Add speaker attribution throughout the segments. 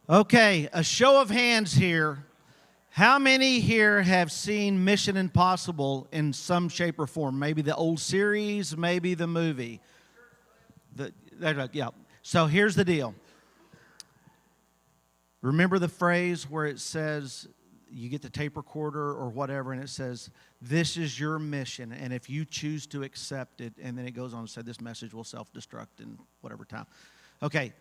Speaker 1: Okay, a show of hands here. How many here have seen Mission Impossible in some shape or form? Maybe the old series, maybe the movie. Yeah. So here's the deal. Remember the phrase where it says, you get the tape recorder or whatever, and it says, this is your mission, and if you choose to accept it, and then it goes on to say, this message will self-destruct in whatever time. Okay,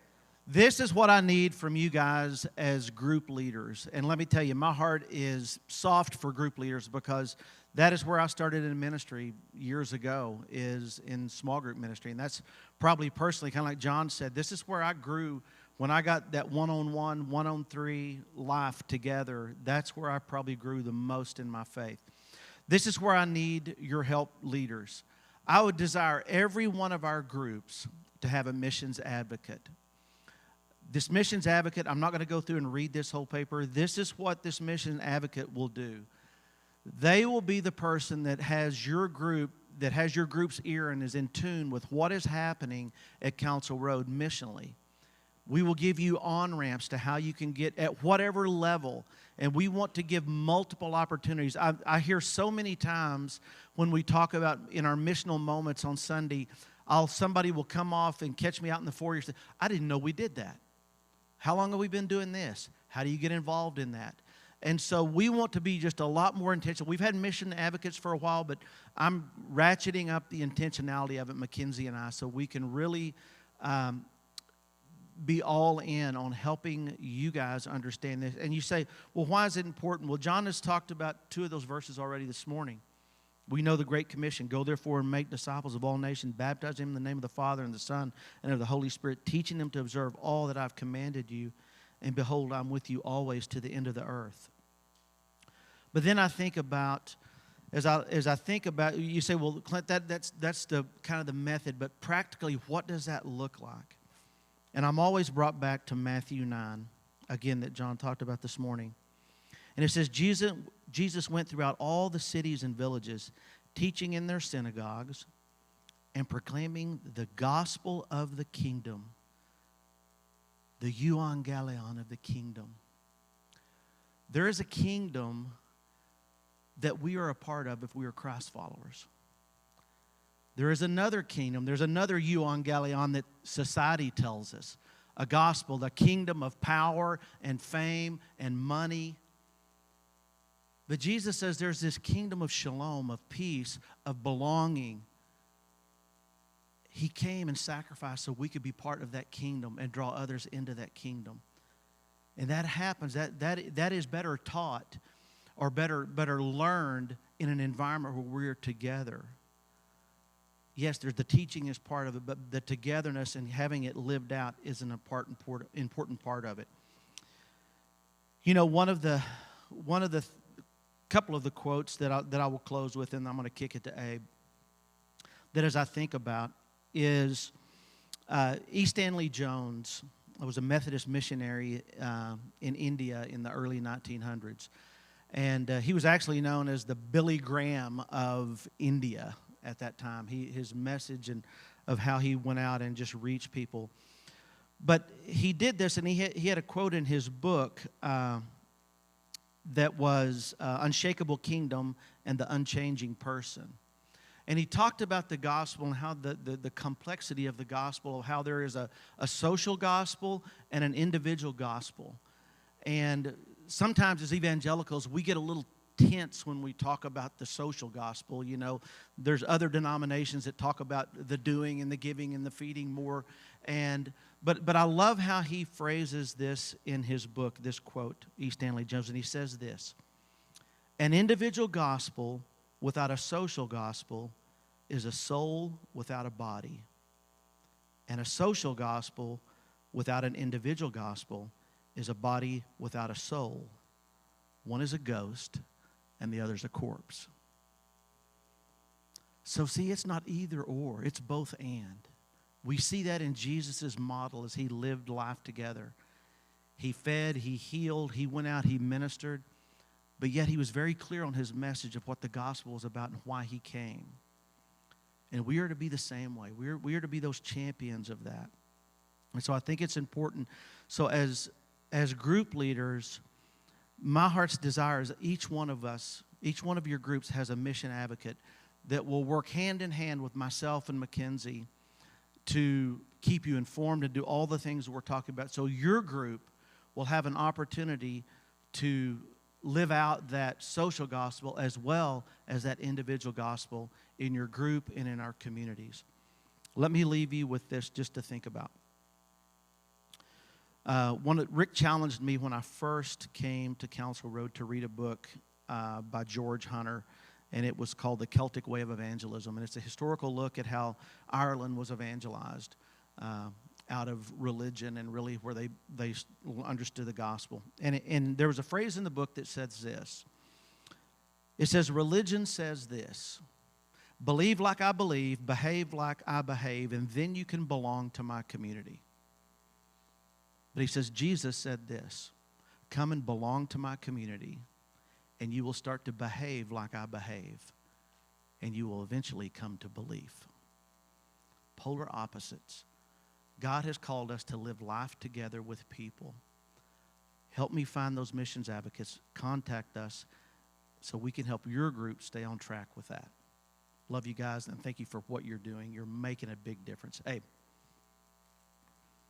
Speaker 1: this is what I need from you guys as group leaders. And let me tell you, my heart is soft for group leaders because that is where I started in ministry years ago, is in small group ministry. And that's probably personally, kind of like John said, this is where I grew. When I got that one-on-one, one-on-three life together, that's where I probably grew the most in my faith. This is where I need your help, leaders. I would desire every one of our groups to have a missions advocate. This missions advocate, I'm not going to go through and read this whole paper. This is what this mission advocate will do. They will be the person that has your group, that has your group's ear and is in tune with what is happening at Council Road missionally. We will give you on-ramps to how you can get at whatever level, and we want to give multiple opportunities. I hear so many times when we talk about in our missional moments on Sunday, somebody will come off and catch me out in the foyer and say, I didn't know we did that. How long have we been doing this? How do you get involved in that? And so we want to be just a lot more intentional. We've had mission advocates for a while, but I'm ratcheting up the intentionality of it, Mackenzie and I, so we can really be all in on helping you guys understand this. And you say, well, why is it important? Well, John has talked about two of those verses already this morning. We know the Great Commission. Go therefore and make disciples of all nations, baptize them in the name of the Father and the Son and of the Holy Spirit, teaching them to observe all that I've commanded you. And behold, I'm with you always to the end of the earth. But then I think about, as I think about, you say, well, Clint, that's the kind of the method, but practically, what does that look like? And I'm always brought back to Matthew 9, again, that John talked about this morning. And it says, Jesus went throughout all the cities and villages, teaching in their synagogues and proclaiming the gospel of the kingdom, the euangelion of the kingdom. There is a kingdom that we are a part of if we are Christ followers. There is another kingdom, there's another euangelion that society tells us, a gospel, the kingdom of power and fame and money. But Jesus says there's this kingdom of shalom, of peace, of belonging. He came and sacrificed so we could be part of that kingdom and draw others into that kingdom. And that happens, that is better taught or better learned in an environment where we're together. Yes, there's the teaching is part of it, but the togetherness and having it lived out is an important part of it. You know, one of the couple of the quotes that I will close with, and I'm going to kick it to Abe, that as I think about is E. Stanley Jones was a Methodist missionary in India in the early 1900s. And he was actually known as the Billy Graham of India at that time. His message and of how he went out and just reached people. But he did this, and he had a quote in his book that was Unshakable Kingdom and the Unchanging Person. And he talked about the gospel and how the complexity of the gospel, how there is a social gospel and an individual gospel. And sometimes as evangelicals, we get a little tense when we talk about the social gospel. You know, there's other denominations that talk about the doing and the giving and the feeding more. But I love how he phrases this in his book, this quote, E. Stanley Jones, and he says this: an individual gospel without a social gospel is a soul without a body. And a social gospel without an individual gospel is a body without a soul. One is a ghost, and the other is a corpse. So see, it's not either or, it's both and. We see that in Jesus' model as he lived life together. He fed, he healed, he went out, he ministered, but yet he was very clear on his message of what the gospel was about and why he came. And we are to be the same way. We are to be those champions of that. And so I think it's important. So as as group leaders, my heart's desire is that each one of us, each one of your groups has a mission advocate that will work hand in hand with myself and Mackenzie to keep you informed and do all the things we're talking about. So your group will have an opportunity to live out that social gospel as well as that individual gospel in your group and in our communities. Let me leave you with this just to think about. Rick challenged me when I first came to Council Road to read a book by George Hunter, and it was called The Celtic Way of Evangelism. And it's a historical look at how Ireland was evangelized out of religion and really where they understood the gospel. And there was a phrase in the book that says this. It says, religion says this: believe like I believe, behave like I behave, and then you can belong to my community. But he says, Jesus said this: come and belong to my community, and you will start to behave like I behave, and you will eventually come to belief. Polar opposites. God has called us to live life together with people. Help me find those missions advocates. Contact us so we can help your group stay on track with that. Love you guys, and thank you for what you're doing. You're making a big difference. Hey,